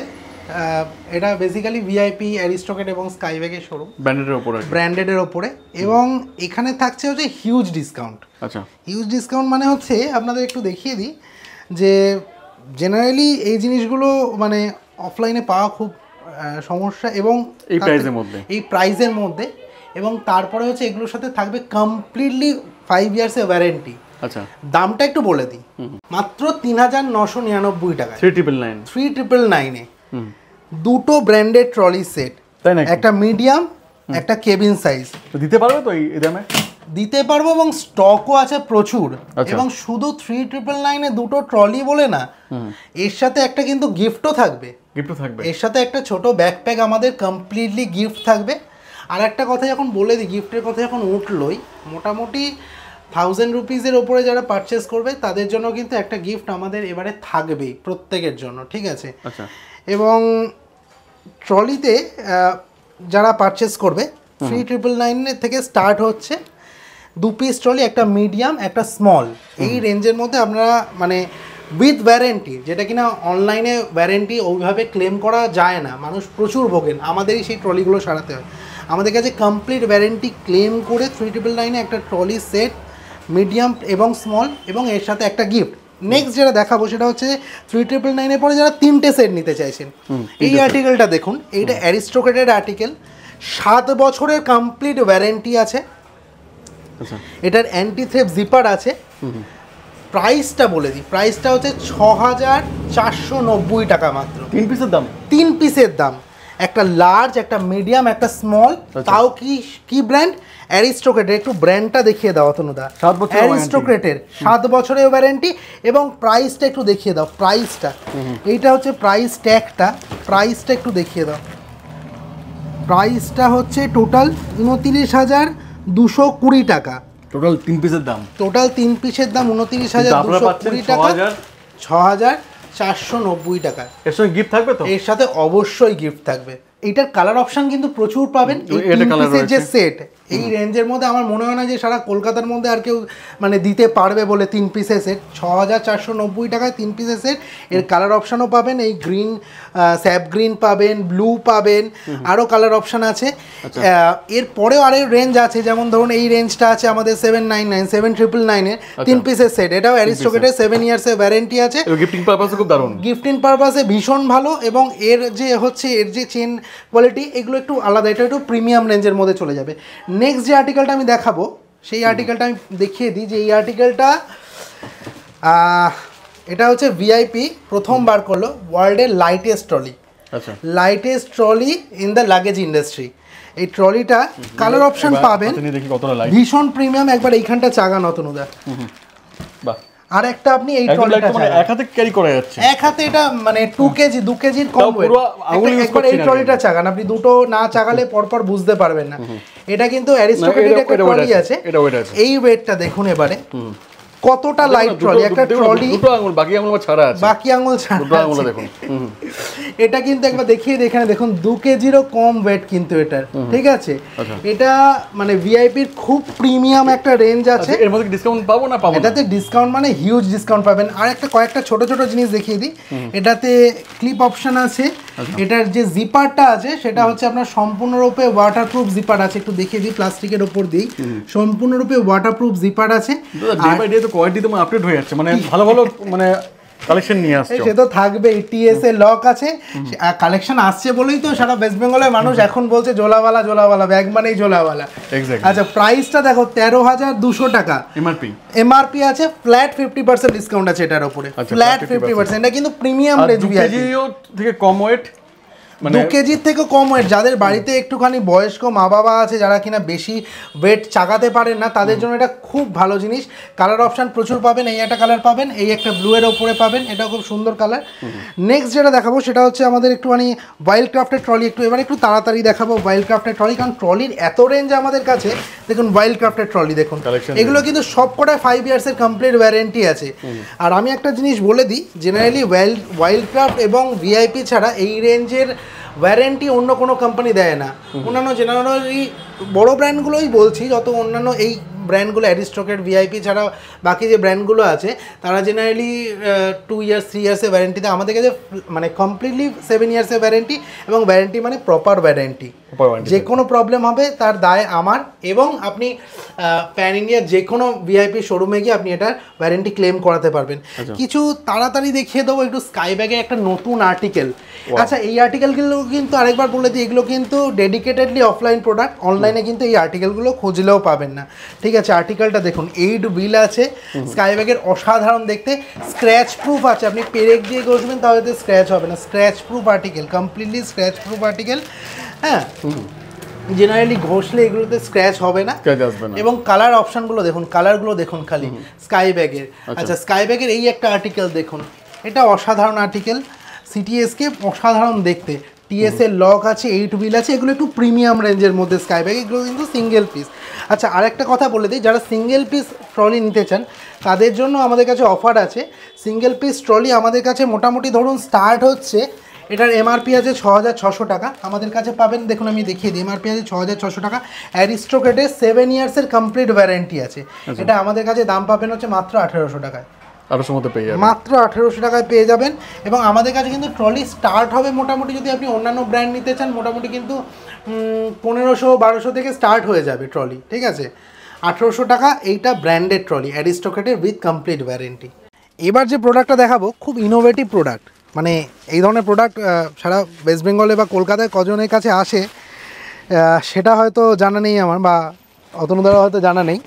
এটা বেসিক্যালি ভিআইপি, অ্যারিস্টোক্রেট এবং স্কাইব্যাগের শোরুম, ব্র্যান্ডেডের ওপরে। এবং এখানে থাকছে হচ্ছে হিউজ ডিসকাউন্ট। আচ্ছা, হিউজ ডিসকাউন্ট মানে হচ্ছে আপনাদের একটু দেখিয়ে দিই যে জেনারেলি এই জিনিসগুলো মানে অফলাইনে পাওয়া খুব সমস্যা, এবং এই প্রাইসের মধ্যে। এবং তারপরে হচ্ছে এগুলোর সাথে থাকবে কমপ্লিটলি 5 ইয়ার্সের ওয়ারেন্টি। আচ্ছা, দামটা একটু বলে দিই, মাত্র 3999 টাকা, 3999-এ দুটো ব্র্যান্ডেড ট্রলি সেট, একটা মিডিয়াম, একটা কেবিন সাইজ। দিতে পারবে তো এই দামে? দিতে পারবো, এবং স্টকও আছে প্রচুর। এবং শুধু 3999-এ দুটো ট্রলি বলে না, এর সাথে একটা কিন্তু গিফটও থাকবে। এর সাথে একটা ছোট ব্যাকপ্যাক আমাদের কমপ্লিটলি গিফট থাকবে। আর একটা কথা যখন বলে দিই, গিফটের কথা যখন উঠলোই, মোটামুটি 1000 রুপিসের ওপরে যারা পারচেস করবে তাদের জন্য কিন্তু একটা গিফট আমাদের এবারে থাকবেই, প্রত্যেকের জন্য, ঠিক আছে? এবং ট্রলিতে যারা পারচেস করবে 3999 থেকে স্টার্ট হচ্ছে। 2 পিস ট্রলি, একটা মিডিয়াম একটা স্মল, এই রেঞ্জের মধ্যে আপনারা মানে উইথ ওয়ারেন্টি, যেটা কিনা অনলাইনে ওয়ারেন্টি ওইভাবে ক্লেম করা যায় না, মানুষ প্রচুর ভোগেন, আমাদেরই সেই ট্রলিগুলো সারাতে হয়। আমাদের কাছে কমপ্লিট ওয়ারেন্টি ক্লেম করে 3999 একটা ট্রলি সেট, মিডিয়াম এবং স্মল, এবং এর সাথে একটা গিফট। নেক্সট যেটা দেখাবো সেটা হচ্ছে 3999 এর পরে যারা 3টে সেট নিতে চাইছেন, এই আর্টিকেলটা দেখুন, এইটা অ্যারিস্টোক্রেটের আর্টিকেল, 7 বছরের কমপ্লিট ওয়ারেন্টি আছে, এটার অ্যান্টি থেফট জিপার আছে। প্রাইসটা বলে দিই, প্রাইসটা হচ্ছে 6490 টাকা মাত্র। 3 পিসের দাম? 3 পিসের দাম, একটা লার্জ, একটা মিডিয়াম, একটা স্মল। তাও কি ব্র্যান্ড? অ্যারিস্টোক্রেটের। একটু ব্র্যান্ডটা দেখিয়ে দাও অতনুদা। অ্যারিস্টোক্রেটের 7 বছরের ওয়ারেন্টি, এবং প্রাইসটা একটু দেখিয়ে দাও, প্রাইসটা। এইটা হচ্ছে প্রাইস ট্যাগটা, প্রাইসটা একটু দেখিয়ে দাও। প্রাইসটা হচ্ছে টোটাল 29,220 টাকা। টোটাল 3 পিসের দাম? টোটাল 3 পিসের দাম 29,220 টাকা, 6490 টাকা। এর সঙ্গে গিফট থাকবে তো? এর সাথে অবশ্যই গিফট থাকবে। এইটার কালার অপশন কিন্তু প্রচুর পাবেন। এই 3 পিসের যে সেট, এই রেঞ্জের মধ্যে আমার মনে হয় না যে সারা কলকাতার মধ্যে আর কেউ মানে দিতে পারবে বলে 3 পিসের সেট। 6490 টাকায় 3 পিসের সেট। এর কালার অপশানও পাবেন, এই গ্রিন, স্যাপ গ্রিন পাবেন, ব্লু পাবেন, আরও কালার অপশান আছে। এর পরেও আরও রেঞ্জ আছে, যেমন ধরুন এই রেঞ্জটা আছে আমাদের 799, 7999-এর 3 পিসের সেট। এটাও অ্যারিস্টোক্রেটের 7 ইয়ার্সের ওয়ারেন্টি আছে। গিফটিং পারপাসে খুব দারুণ, গিফটিং পারপাসে ভীষণ ভালো। এবং এর যে হচ্ছে এর যে চেন কোয়ালিটি, এগুলো একটু আলাদা, এটা একটু প্রিমিয়াম রেঞ্জের মধ্যে চলে যাবে। নেক্সট যে আর্টিকেলটা আমি দেখাবো, সেই আর্টিকেলটা আমি দেখিয়ে দিই যে এই আর্টিকেলটা, এটা হচ্ছে ভিআইপি প্রথমবার করলো ওয়ার্ল্ডের লাইটেস্ট ট্রলি। আচ্ছা, lightest trolley in the luggage industry. এই ট্রলিটা কালার অপশন পাবেন, ভীষণ প্রিমিয়াম। একবার এইখানটা চাগান অতনুদা। বাহ। আর একটা আপনি এই ট্রলিটা এক হাতে ক্যারি করা যাচ্ছে, এক হাতে, এটা মানে 2 কেজি 2 কেজির কম ওয়েট। একবার এই ট্রলিটা চাগান, আপনি দুটো না চাগালে পরপর বুঝতে পারবেন না। এটা কিন্তু অ্যারিস্টোক্রেটের একটা ট্রলি আছে, এই ওয়েটটা দেখুন এবারে কতটা লাইট ট্রলি। একটা ট্রলি দুটো আঙুল, বাকি আঙুল ছাড়া আছে, বাকি আঙুল ছাড়া, দুটো আঙুল দেখুন। এটা কিন্তু একবার দেখিয়ে দিই, এখানে দেখুন 2 কেজিরও কম ওয়েট কিন্তু এটার, ঠিক আছে। এটা মানে ভিআইপির খুব প্রিমিয়াম একটা রেঞ্জ আছে। এর মধ্যে ডিসকাউন্ট পাবো না? পাবো। এটাতে ডিসকাউন্ট মানে হিউজ ডিসকাউন্ট পাবেন। আর একটা কয়েকটা ছোট ছোট জিনিস দেখিয়ে দিই, এটাতে ক্লিপ অপশন আছে। এটার যে জিপারটা আছে সেটা হচ্ছে আপনার সম্পূর্ণরূপে ওয়াটারপ্রুফ জিপার আছে। একটু দেখিয়ে দিই, প্লাস্টিকের ওপর দিই, সম্পূর্ণরূপে ওয়াটারপ্রুফ জিপার আছে। ডে বাই ডে তো কোয়ালিটি তো আপডেট হয়ে যাচ্ছে, মানে ভালো ভালো মানে কালেকশন নিয়ে আসছে। সে তো থাকবেই, টিএসএ লক আছে, কালেকশন আসছে বলেই তো সারা ওয়েস্ট বেঙ্গলের মানুষ এখন বলছে জোলাওয়ালা জোলাওয়ালা, ব্যাগ মানেই জোলাওয়ালা। আচ্ছা, প্রাইসটা দেখো 13,200 টাকা এমআরপি আছে, ফ্ল্যাট 50% ডিসকাউন্ট আছে এটার উপরে, ফ্ল্যাট 50%। এটা কিন্তু প্রিমিয়াম রেঞ্জ, থেকে কম ওয়েট, 2 কেজির থেকে কম ওয়েট। যাদের বাড়িতে একটুখানি বয়স্ক মা বাবা আছে, যারা কিনা বেশি ওয়েট চাগাতে পারেন না, তাদের জন্য এটা খুব ভালো জিনিস। কালার অপশান প্রচুর পাবেন, এই একটা কালার পাবেন, এই একটা ব্লু এর ওপরে পাবেন, এটা খুব সুন্দর কালার। নেক্সট যেটা দেখাবো সেটা হচ্ছে আমাদের একটুখানি ওয়াইল্ড ক্রাফটের ট্রলি। এবার একটু তাড়াতাড়ি দেখাবো ওয়াইল্ড ক্রাফটের ট্রলি, কারণ ট্রলির এত রেঞ্জ আমাদের কাছে। দেখুন ওয়াইল্ড ক্রাফটের ট্রলি দেখুন, এগুলো কিন্তু সব কটায় 5 ইয়ার্সের কমপ্লিট ওয়ারেন্টি আছে। আর আমি একটা জিনিস বলে দিই, জেনারেলি ওয়াইল্ড ক্রাফট এবং ভিআইপি ছাড়া এই রেঞ্জের ওয়ারেন্টি অন্য কোনো কোম্পানি দেয় না। অন্যান্য জেনারেলি বড় ব্র্যান্ডগুলোই বলছি, যত অন্যান্য এই ব্র্যান্ডগুলো অ্যারিস্টোক্রেট, ভিআইপি ছাড়া বাকি যে ব্র্যান্ডগুলো আছে, তারা জেনারেলি 2 ইয়ার্স 3 ইয়ার্সের ওয়ারেন্টি দেয়। আমাদের কাছে মানে কমপ্লিটলি 7 ইয়ার্সের ওয়ারেন্টি, এবং ওয়ারেন্টি মানে প্রপার ওয়ারেন্টি। যে কোনো প্রবলেম হবে তার দায় আমার। এবং আপনি প্যান ইন্ডিয়ার যে কোনো ভিআইপি শোরুমে গিয়ে আপনি এটার ওয়ারেন্টি ক্লেম করাতে পারবেন। কিছু তাড়াতাড়ি দেখিয়ে দেবো একটু স্কাই ব্যাগের একটা নতুন আর্টিকেল। আচ্ছা, এই আর্টিকেলগুলো কিন্তু আরেকবার বলে দিই, এগুলো কিন্তু ডেডিকেটেডলি অফলাইন প্রোডাক্ট, অনলাইনে কিন্তু এই আর্টিকেলগুলো খুঁজলেও পাবেন না, ঠিক আছে। আর্টিকেলটা দেখুন, 8 হুইল আছে, স্কাই ব্যাগের অসাধারণ দেখতে, স্ক্র্যাচ প্রুফ আছে। আপনি পেরেক দিয়ে ঘষবেন তাহলে স্ক্র্যাচ হবে না, scratch proof article, completely scratch proof article. হ্যাঁ, জেনারেলি ঘষলে এগুলোতে স্ক্র্যাচ হবে না। এবং কালার অপশানগুলো দেখুন, কালারগুলো দেখুন খালি স্কাই ব্যাগের। আচ্ছা, স্কাই ব্যাগের এই একটা আর্টিকেল দেখুন, এটা অসাধারণ আর্টিকেল, সিটিএসকে অসাধারণ দেখতে। টিএসএ লক আছে, 8 হুইল আছে, এগুলো একটু প্রিমিয়াম রেঞ্জের মধ্যে স্কাই ব্যাগ, এগুলো কিন্তু সিঙ্গেল পিস। আচ্ছা, আরেকটা কথা বলে দিই, যারা সিঙ্গেল পিস ট্রলি নিতে চান তাদের জন্য আমাদের কাছে অফার আছে। সিঙ্গেল পিস ট্রলি আমাদের কাছে মোটামুটি ধরুন স্টার্ট হচ্ছে, এটার এমআরপি আছে 6600 টাকা, আমাদের কাছে পাবেন দেখুন আমি দেখিয়ে দিই, এমআরপি আছে 6600 টাকা। অ্যারিস্টোক্রেটের 7 ইয়ার্সের কমপ্লিট ওয়ারেন্টি আছে। এটা আমাদের কাছে দাম পাবেন হচ্ছে মাত্র 1800 টাকায়। 1800 মধ্যে পেয়ে যাবেন, মাত্র 1800 টাকায় পেয়ে যাবেন। এবং আমাদের কাছে কিন্তু ট্রলি স্টার্ট হবে মোটামুটি, যদি আপনি অন্যান্য ব্র্যান্ড নিতে চান মোটামুটি কিন্তু 1500-1200 থেকে স্টার্ট হয়ে যাবে ট্রলি, ঠিক আছে। 1800 টাকা এইটা ব্র্যান্ডেড ট্রলি অ্যারিস্টোক্রেটের উইথ কমপ্লিট ওয়ারেন্টি। এবার যে প্রোডাক্টটা দেখাবো খুব ইনোভেটিভ প্রোডাক্ট, মানে এই ধরনের প্রোডাক্ট সারা ওয়েস্ট বেঙ্গলে বা কলকাতায় কজনের কাছে আসে সেটা হয়তো জানা নেই আমার, বা অতনুদারা হয়তো জানা নেই।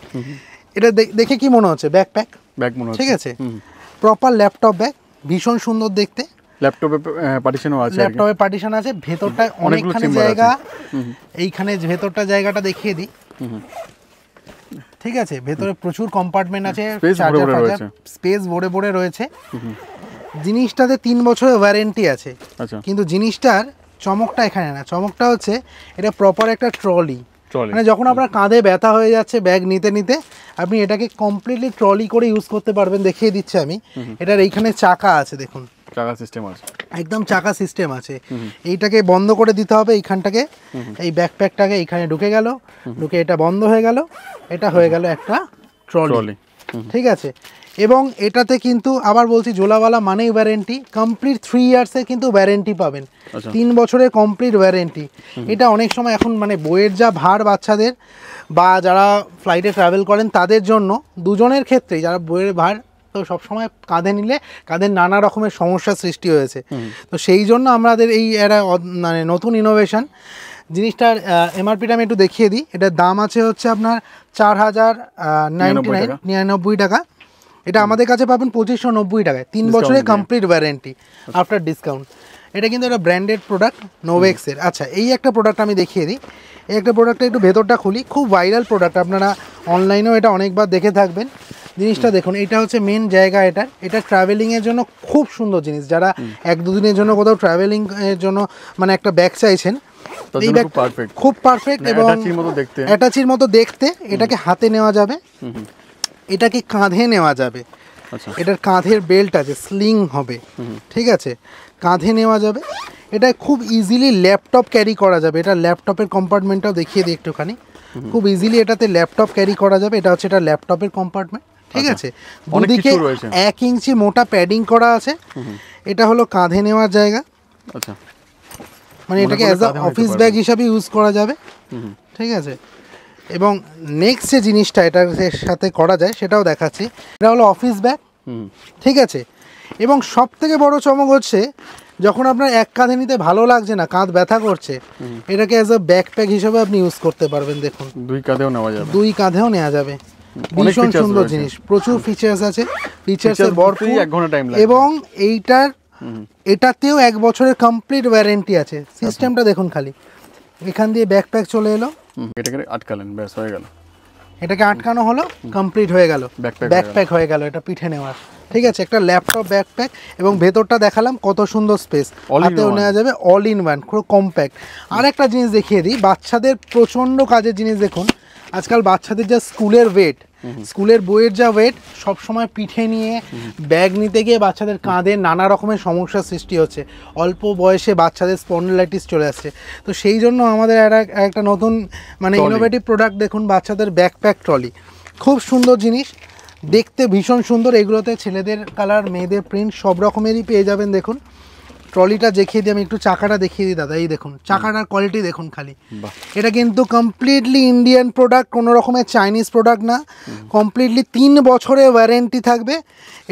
এটা দেখে কি মনে হচ্ছে? ব্যাকপ্যাক ব্যাগ মনে হচ্ছে, ঠিক আছে, প্রপার ল্যাপটপ ব্যাগ, ভীষণ সুন্দর দেখতে। ল্যাপটপে পার্টিশনও আছে, ল্যাপটপে পার্টিশন আছে, ভেতরটায় অনেকখানি জায়গা। এইখানে ভেতরটা জায়গাটা দেখিয়ে দিই, ঠিক আছে। ভেতরে প্রচুর কম্পার্টমেন্ট আছে, স্পেস ভরে ভরে রয়েছে। জিনিসটাতে 3 বছরের ওয়ারেন্টি আছে, কিন্তু জিনিসটার চমকটা এখানে না, চমকটা হচ্ছে এটা প্রপার একটা ট্রলি। মানে যখন আপনার কাঁধে ব্যথা হয়ে যাচ্ছে ব্যাগ নিতে নিতে, আপনি এটাকে কমপ্লিটলি ট্রলি করে ইউজ করতে পারবেন। দেখিয়ে দিচ্ছি আমি, এটার এইখানে চাকা আছে দেখুন, চাকা সিস্টেম আছে, একদম চাকা সিস্টেম আছে। এইটাকে বন্ধ করে দিতে হবে, এইখানটাকে, এই ব্যাকপ্যাকটাকে এইখানে ঢুকে গেল, ঢুকে এটা বন্ধ হয়ে গেল, এটা হয়ে গেল একটা ট্রলি, ঠিক আছে। এবং এটাতে কিন্তু আবার বলছি জোলাওয়ালা মানেই ওয়ারেন্টি, কমপ্লিট 3 ইয়ার্সের কিন্তু ওয়ারেন্টি পাবেন, 3 বছরের কমপ্লিট ওয়ারেন্টি। এটা অনেক সময় এখন মানে বইয়ের যা ভার বাচ্চাদের বা যারা ফ্লাইটে ট্রাভেল করেন তাদের জন্য, দুজনের ক্ষেত্রেই, যারা বইয়ের ভার তো সবসময় কাঁধে নিলে কাঁধের নানা রকমের সমস্যার সৃষ্টি হয়েছে, তো সেই জন্য আমাদের এই একটা মানে নতুন ইনোভেশন। জিনিসটার এমআরপিটা আমি একটু দেখিয়ে দিই। এটার দাম আছে হচ্ছে আপনার 4099 টাকা। এটা আমাদের কাছে পাবেন 2590 টাকায়, 3 বছরের কমপ্লিট ওয়ারেন্টি আফটার ডিসকাউন্ট। এটা কিন্তু একটা ব্র্যান্ডেড প্রোডাক্ট নোভেক্সের। আচ্ছা, এই একটা প্রোডাক্ট আমি দেখিয়ে দিই। এই একটা প্রোডাক্টটা একটু ভেতরটা খুলি, খুব ভাইরাল প্রোডাক্ট, আপনারা অনলাইনেও এটা অনেকবার দেখে থাকবেন। জিনিসটা দেখুন, এটা হচ্ছে মেন জায়গা, এটা ট্রাভেলিংয়ের জন্য খুব সুন্দর জিনিস। যারা 1-2 দিনের জন্য কোথাও ট্রাভেলিং এর জন্য মানে একটা ব্যাগ চাইছেন, এই ব্যাগ খুব পারফেক্ট এবং অ্যাটাচির মতো দেখতে। এটাকে হাতে নেওয়া যাবে, এটাকে কাঁধে নেওয়া যাবে, এটার কাঁধের বেল্ট আছে, স্লিং হবে, ঠিক আছে, কাঁধে নেওয়া যাবে। এটা খুব ইজিলি ল্যাপটপ ক্যারি করা যাবে। এটা ল্যাপটপের কম্পার্টমেন্টটাও দেখিয়ে দিই একটুখানি, খুব ইজিলি এটাতে ল্যাপটপ ক্যারি করা যাবে। এটা হচ্ছে এটা ল্যাপটপের কম্পার্টমেন্ট, ঠিক আছে। দুদিকে 1 ইঞ্চি মোটা প্যাডিং করা আছে। এটা হলো কাঁধে নেওয়ার জায়গা, মানে এটাকে অ্যাজ আ অফিস ব্যাগ হিসাবে ইউজ করা যাবে, ঠিক আছে। এবং নেক্সট যে জিনিসটা এটার সাথে করা যায় সেটাও দেখাচ্ছি। এটা হলো অফিস ব্যাগ, ঠিক আছে। এবং সব থেকে বড় চমক হচ্ছে, যখন আপনার এক কাঁধে নিতে ভালো লাগছে না, কাঁধ ব্যথা করছে, এটাকে অ্যাজ আ ব্যাকপ্যাক হিসেবে আপনি ইউজ করতে পারবেন। দেখুন, 2 কাঁধেও নেওয়া যাবে, 2 কাঁধেও নেওয়া যাবে। ভীষণ সুন্দর জিনিস, প্রচুর ফিচার্স আছে, ফিচার্সের ভরপুর। 1 ঘন্টা টাইম লাগে। এবং এটাতেও 1 বছরের কমপ্লিট ওয়ারেন্টি আছে। সিস্টেমটা দেখুন খালি, এখান দিয়ে ব্যাকপ্যাক চলে এলো, এটাকে আটকালেন, ব্যাস হয়ে গেল। এটাকে আটকানো হলো, কমপ্লিট হয়ে গেল, ব্যাকপ্যাক হয়ে গেল, এটা পিঠে নেওয়ার, ঠিক আছে। একটা ল্যাপটপ ব্যাকপ্যাক, এবং ভেতরটা দেখালাম কত সুন্দর স্পেস, হাতেও নেওয়া যাবে, অল ইন ওয়ান, খুব কম্প্যাক্ট। আর একটা জিনিস দেখিয়ে দিই, বাচ্চাদের প্রচণ্ড কাজের জিনিস দেখুন। আজকাল বাচ্চাদের যা স্কুলের ওয়েট, স্কুলের বইয়ের যা ওয়েট, সবসময় পিঠে নিয়ে ব্যাগ নিতে গিয়ে বাচ্চাদের কাঁধে নানা রকমের সমস্যার সৃষ্টি হচ্ছে, অল্প বয়সে বাচ্চাদের স্পন্ডিলাইটিস চলে আসছে। তো সেই জন্য আমাদের একটা নতুন মানে ইনোভেটিভ প্রোডাক্ট দেখুন, বাচ্চাদের ব্যাকপ্যাক ট্রলি, খুব সুন্দর জিনিস, দেখতে ভীষণ সুন্দর। এগুলোতে ছেলেদের কালার, মেয়েদের প্রিন্ট সব রকমেরই পেয়ে যাবেন। দেখুন ট্রলিটা দেখিয়ে দিই আমি, একটু চাকাটা দেখিয়ে দিই দাদা। এই দেখুন চাকাটার কোয়ালিটি দেখুন খালি, এটা কিন্তু কমপ্লিটলি ইন্ডিয়ান প্রোডাক্ট, কোনো রকমের চাইনিজ প্রোডাক্ট না। কমপ্লিটলি 3 বছরের ওয়ারেন্টি থাকবে।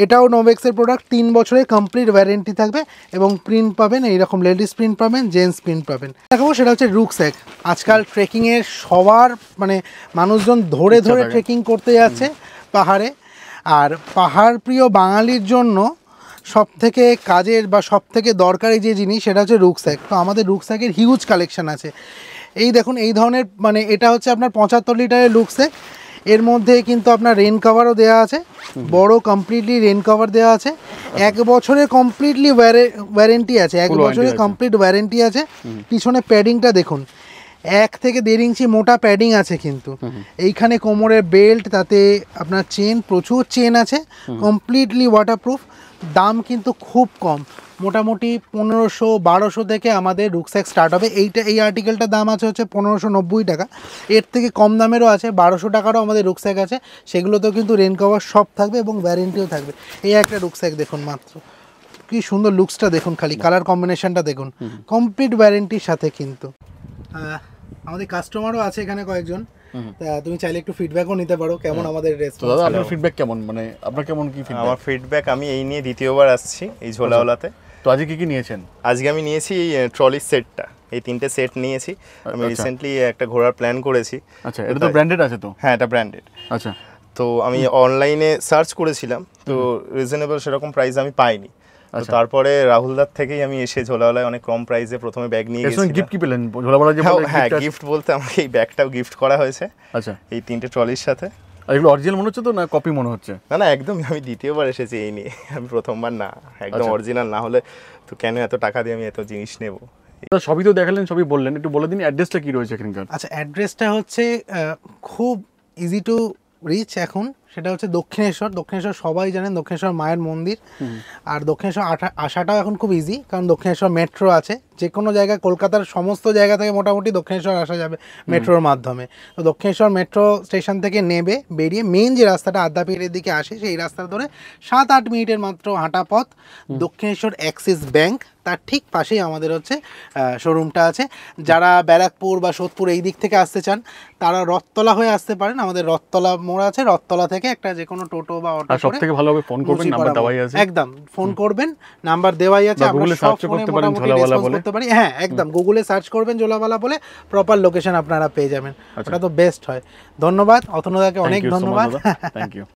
এটাও নোভেক্সের প্রোডাক্ট, 3 বছরের কমপ্লিট ওয়ারেন্টি থাকবে। এবং প্রিন্ট পাবেন এইরকম, লেডিস প্রিন্ট পাবেন, জেন্টস প্রিন্ট পাবেন। দেখাবো সেটা হচ্ছে রুকস্যাক। আজকাল ট্রেকিংয়ের সবার মানে মানুষজন ধরে ধরে ট্রেকিং করতে যাচ্ছে পাহাড়ে, আর পাহাড় প্রিয় বাঙালির জন্য সব থেকে কাজের বা সব থেকে দরকারি যে জিনিস সেটা হচ্ছে রুকস্যাক। তো আমাদের রুকস্যাকের হিউজ কালেকশন আছে। এই দেখুন, এই ধরনের মানে এটা হচ্ছে আপনার 75 লিটারের রুকস্যাক। এর মধ্যে কিন্তু আপনার রেন কভারও দেওয়া আছে, বড় কমপ্লিটলি রেন কভার দেওয়া আছে। 1 বছরের কমপ্লিটলি ওয়ারেন্টি আছে, 1 বছরের কমপ্লিট ওয়ারেন্টি আছে। পিছনে প্যাডিংটা দেখুন, 1 থেকে 1.5 ইঞ্চি মোটা প্যাডিং আছে কিন্তু। এইখানে কোমরের বেল্ট, তাতে আপনার চেন, প্রচুর চেন আছে, কমপ্লিটলি ওয়াটারপ্রুফ। দাম কিন্তু খুব কম, মোটামুটি 1500-1200 থেকে আমাদের রুকস্যাক স্টার্ট হবে। এই আর্টিকেলটার দাম আছে হচ্ছে 1590 টাকা। এর থেকে কম দামেরও আছে, 1200 টাকারও আমাদের রুকস্যাক আছে, সেগুলোতেও কিন্তু রেন কভার সব থাকবে এবং ওয়ারেন্টিও থাকবে। এই একটা রুকস্যাক দেখুন, মাত্র কি সুন্দর লুকসটা দেখুন, খালি কালার কম্বিনেশনটা দেখুন, কমপ্লিট ওয়ারেন্টির সাথে। কিন্তু আমাদের কাস্টমারও আছে এখানে কয়েকজন, তা তুমি চাইলে একটু ফিডব্যাকও নিতে পারো কেমন আমাদের রেসপন্স। দাদা আপনার ফিডব্যাক কেমন, মানে আপনার কেমন কি ফিডব্যাক? আমার ফিডব্যাক, আমি এই নিয়ে দ্বিতীয়বার আসছি এই ঝোলাওয়ালাতে। তো আজকে কি কি নিয়েছেন? আজকে আমি নিয়েছি এই ট্রলির সেটটা, এই 3টে সেট নিয়েছি। আমি রিসেন্টলি একটা ঘোরার প্ল্যান করেছি। আচ্ছা, এটা তো ব্র্যান্ডেড আছে তো? হ্যাঁ, এটা ব্র্যান্ডেড। আচ্ছা, তো আমি অনলাইনে সার্চ করেছিলাম, তো রিজনেবল সেরকম প্রাইস আমি পাইনি। তো তারপরে রাহুলদার থেকেই আমি এসে ঝোলাওয়ালায় অনেক কম প্রাইসে প্রথমে ব্যাগ নিয়ে গেছি। গিফট কি পেলেন ঝোলাওয়ালা? যে হ্যাঁ, গিফট বলতে আমাকে এই ব্যাগটাও গিফট করা হয়েছে। আচ্ছা, এই 3টে ট্রলির সাথে। আর এগুলো অরিজিনাল মনে হচ্ছে তো, না কপি মনে হচ্ছে? না না, একদম আমি দ্বিতীয়বার এসেছি এই নিয়ে, আমি প্রথমবার না। একদম অরিজিনাল না হলে তো কেন এত টাকা দিয়ে আমি এত জিনিস নেব। সবই তো দেখালেন, সবই বললেন, একটু বলে দিন অ্যাড্রেসটা কি রয়েছে এখানকার। আচ্ছা, অ্যাড্রেসটা হচ্ছে খুব ইজি টু রিচ এখন, সেটা হচ্ছে দক্ষিণেশ্বর। দক্ষিণেশ্বর সবাই জানেন, দক্ষিণেশ্বর মায়ের মন্দির। আর দক্ষিণেশ্বর আসাটাও এখন খুব ইজি, কারণ দক্ষিণেশ্বর মেট্রো আছে। যে কোনো জায়গায়, কলকাতার সমস্ত জায়গা থেকে মোটামুটি দক্ষিণেশ্বর আসা যাবে মেট্রোর মাধ্যমে। তো দক্ষিণেশ্বর মেট্রো স্টেশন থেকে নেবে, বেরিয়ে মেন যে রাস্তাটা আদ্যাপীঠের দিকে আসে, সেই রাস্তা ধরে 7-8 মিনিটের মাত্র হাঁটা পথ দক্ষিণেশ্বর অ্যাক্সিস ব্যাংক, তার ঠিক পাশেই আমাদের হচ্ছে শোরুমটা আছে। যারা ব্যারাকপুর বা সোদপুর এই দিক থেকে আসতে চান, তারা রথতলা হয়ে আসতে পারেন। আমাদের রথতলা মোড় আছে, রথতলা থেকে একটা যে কোনো টোটো বা অটো, সব থেকে ভালো হবে ফোন করবেন, নাম্বার দেওয়াই আছে। একদম ফোন করবেন, নাম্বার দেওয়াই আছে। গুগলে সার্চ করতে পারেন ঝোলাওয়ালা বলে। হ্যাঁ, একদম গুগলে সার্চ করবেন ঝোলাওয়ালা বলে, প্রপার লোকেশন আপনারা পেয়ে যাবেন। ওটা তো বেস্ট হয়। ধন্যবাদ অতনুদাকে, অনেক ধন্যবাদ। Thank you.